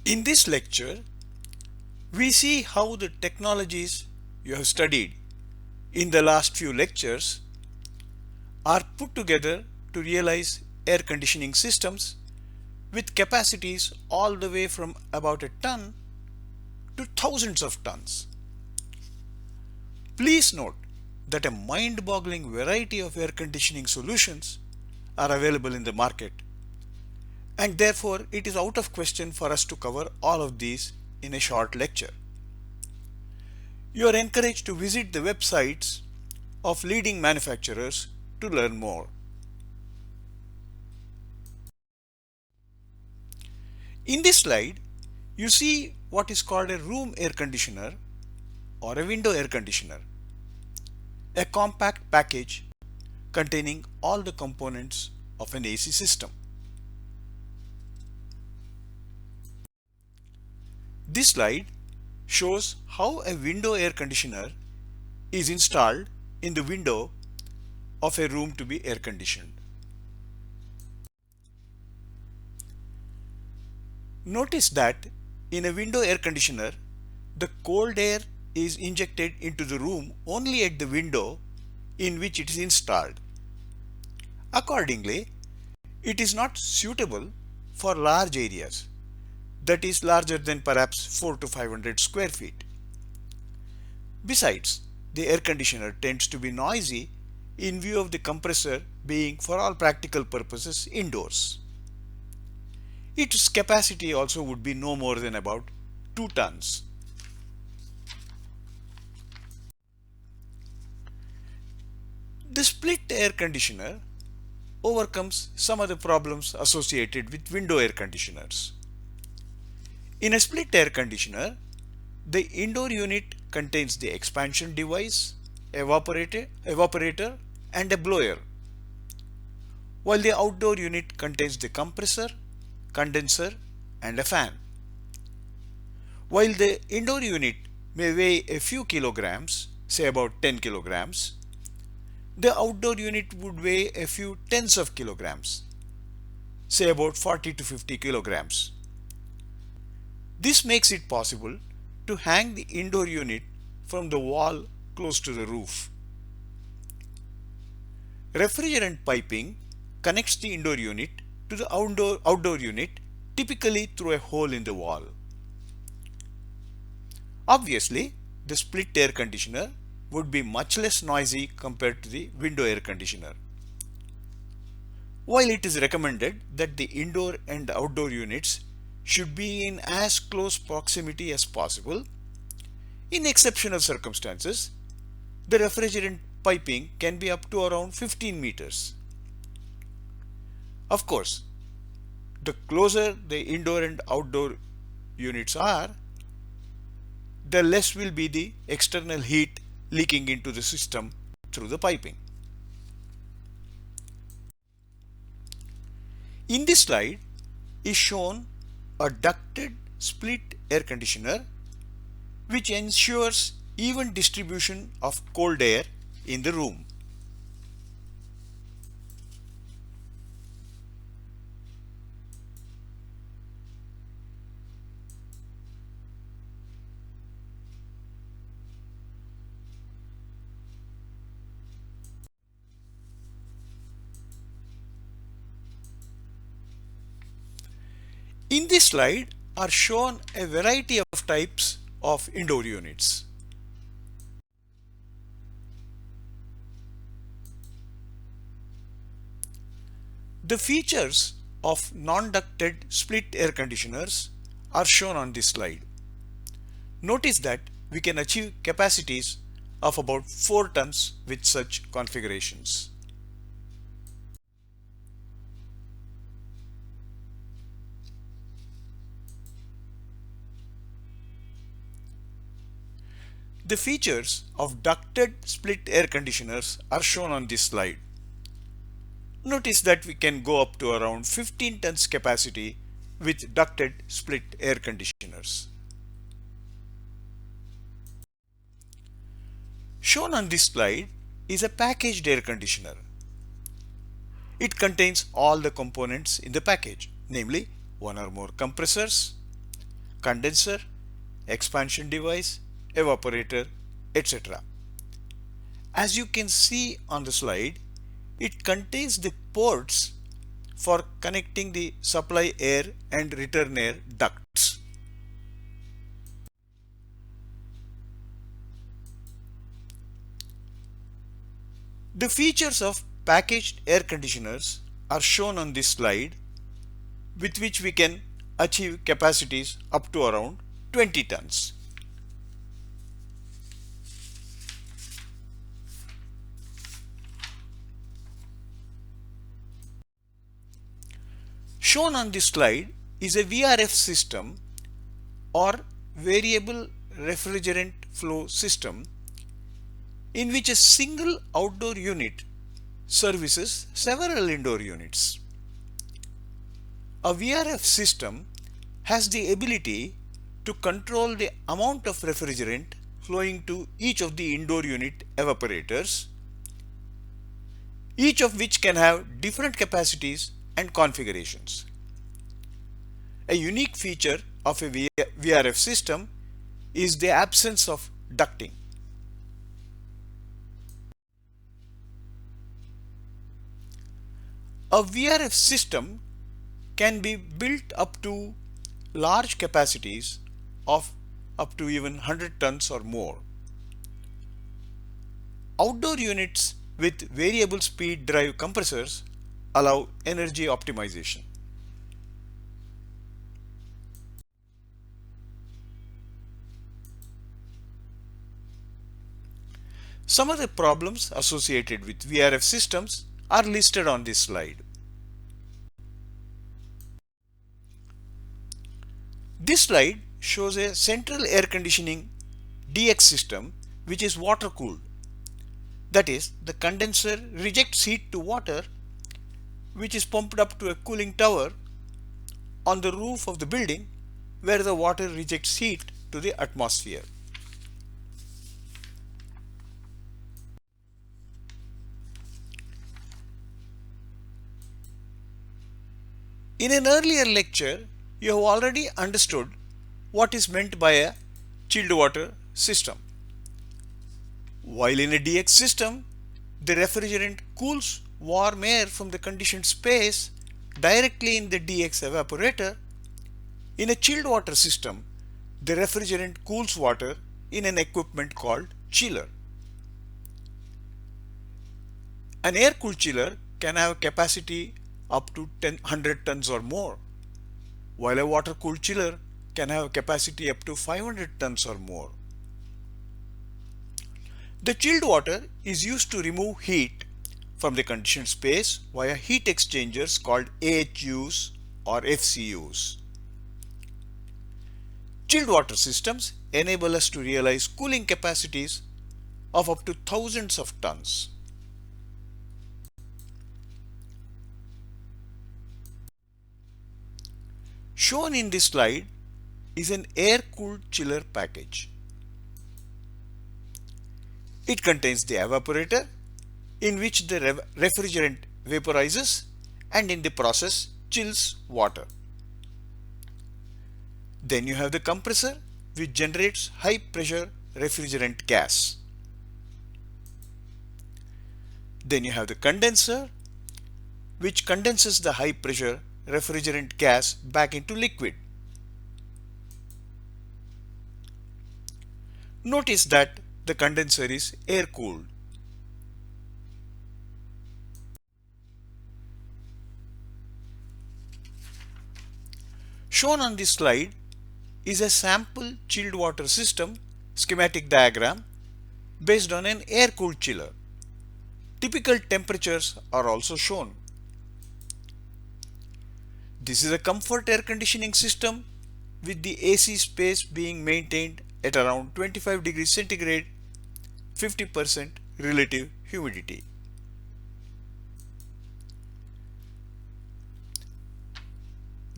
In this lecture, we see how the technologies you have studied in the last few lectures are put together to realize air conditioning systems with capacities all the way from about a ton to thousands of tons. Please note that a mind-boggling variety of air conditioning solutions are available in the market, and therefore it is out of question for us to cover all of these in a short lecture. You are encouraged to visit the websites of leading manufacturers to learn more. In this slide, you see what is called a room air conditioner or a window air conditioner, a compact package containing all the components of an AC system. This slide shows how a window air conditioner is installed in the window of a room to be air conditioned. Notice that in a window air conditioner, the cold air is injected into the room only at the window in which it is installed. Accordingly, it is not suitable for large areas, that is larger than perhaps 400 to 500 square feet. Besides, the air conditioner tends to be noisy in view of the compressor being for all practical purposes indoors. Its capacity also would be no more than about 2 tons. The split air conditioner overcomes some of the problems associated with window air conditioners. In a split air conditioner, the indoor unit contains the expansion device, evaporator and a blower, while the outdoor unit contains the compressor, condenser and a fan. While the indoor unit may weigh a few kilograms, say about 10 kilograms, the outdoor unit would weigh a few tens of kilograms, say about 40 to 50 kilograms. This makes it possible to hang the indoor unit from the wall close to the roof. Refrigerant piping connects the indoor unit to the outdoor unit, typically through a hole in the wall. Obviously, the split air conditioner would be much less noisy compared to the window air conditioner. While it is recommended that the indoor and outdoor units should be in as close proximity as possible, in exceptional circumstances, the refrigerant piping can be up to around 15 meters. Of course, the closer the indoor and outdoor units are, the less will be the external heat leaking into the system through the piping. In this slide is shown a ducted split air conditioner which ensures even distribution of cold air in the room. In this slide are shown a variety of types of indoor units. The features of non-ducted split air conditioners are shown on this slide. Notice that we can achieve capacities of about 4 tons with such configurations. The features of ducted split air conditioners are shown on this slide. Notice that we can go up to around 15 tons capacity with ducted split air conditioners. Shown on this slide is a packaged air conditioner. It contains all the components in the package, namely one or more compressors, condenser, expansion device, evaporator, etc. As you can see on the slide, it contains the ports for connecting the supply air and return air ducts. The features of packaged air conditioners are shown on this slide, with which we can achieve capacities up to around 20 tons. Shown on this slide is a VRF system or variable refrigerant flow system, in which a single outdoor unit services several indoor units. A VRF system has the ability to control the amount of refrigerant flowing to each of the indoor unit evaporators, each of which can have different capacities and configurations. A unique feature of a VRF system is the absence of ducting. A VRF system can be built up to large capacities of up to even 100 tons or more. Outdoor units with variable speed drive compressors allow energy optimization. Some of the problems associated with VRF systems are listed on this slide. This slide shows a central air conditioning DX system which is water cooled. That is, the condenser rejects heat to water, which is pumped up to a cooling tower on the roof of the building, where the water rejects heat to the atmosphere. In an earlier lecture, you have already understood what is meant by a chilled water system. While in a DX system, the refrigerant cools warm air from the conditioned space directly in the DX evaporator, in a chilled water system, the refrigerant cools water in an equipment called chiller. An air-cooled chiller can have a capacity up to 100 tons or more, while a water-cooled chiller can have a capacity up to 500 tons or more. The chilled water is used to remove heat from the conditioned space via heat exchangers called AHUs or FCUs. Chilled water systems enable us to realize cooling capacities of up to thousands of tons. Shown in this slide is an air-cooled chiller package. It contains the evaporator, in which the refrigerant vaporizes and in the process chills water. Then you have the compressor, which generates high pressure refrigerant gas. Then you have the condenser, which condenses the high pressure refrigerant gas back into liquid. Notice that the condenser is air cooled. Shown on this slide is a sample chilled water system schematic diagram based on an air cooled chiller. Typical temperatures are also shown. This is a comfort air conditioning system with the AC space being maintained at around 25 degrees centigrade, 50% relative humidity.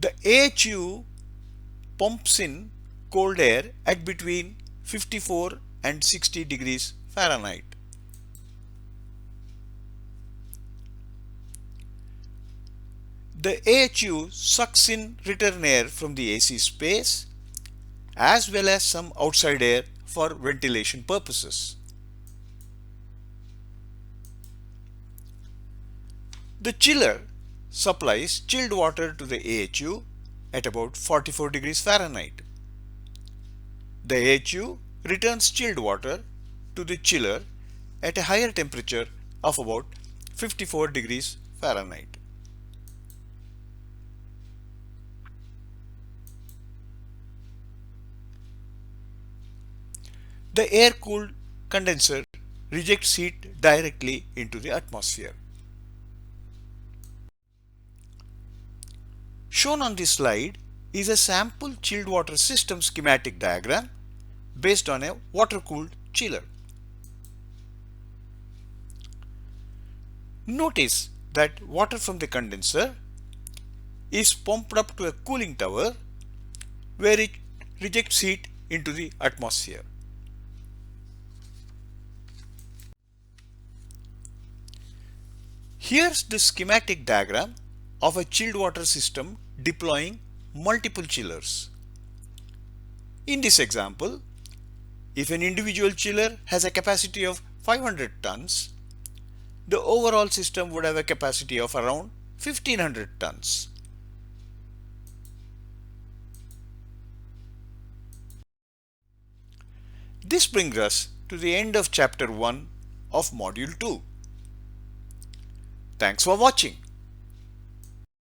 The AHU pumps in cold air at between 54 and 60 degrees Fahrenheit. The AHU sucks in return air from the AC space as well as some outside air for ventilation purposes. The chiller supplies chilled water to the AHU at about 44 degrees Fahrenheit. The AHU returns chilled water to the chiller at a higher temperature of about 54 degrees Fahrenheit. The air-cooled condenser rejects heat directly into the atmosphere. Shown on this slide is a sample chilled water system schematic diagram based on a water-cooled chiller. Notice that water from the condenser is pumped up to a cooling tower where it rejects heat into the atmosphere. Here's the schematic diagram of a chilled water system deploying multiple chillers. In this example, if an individual chiller has a capacity of 500 tons, the overall system would have a capacity of around 1500 tons. This brings us to the end of chapter 1 of module 2. Thanks for watching.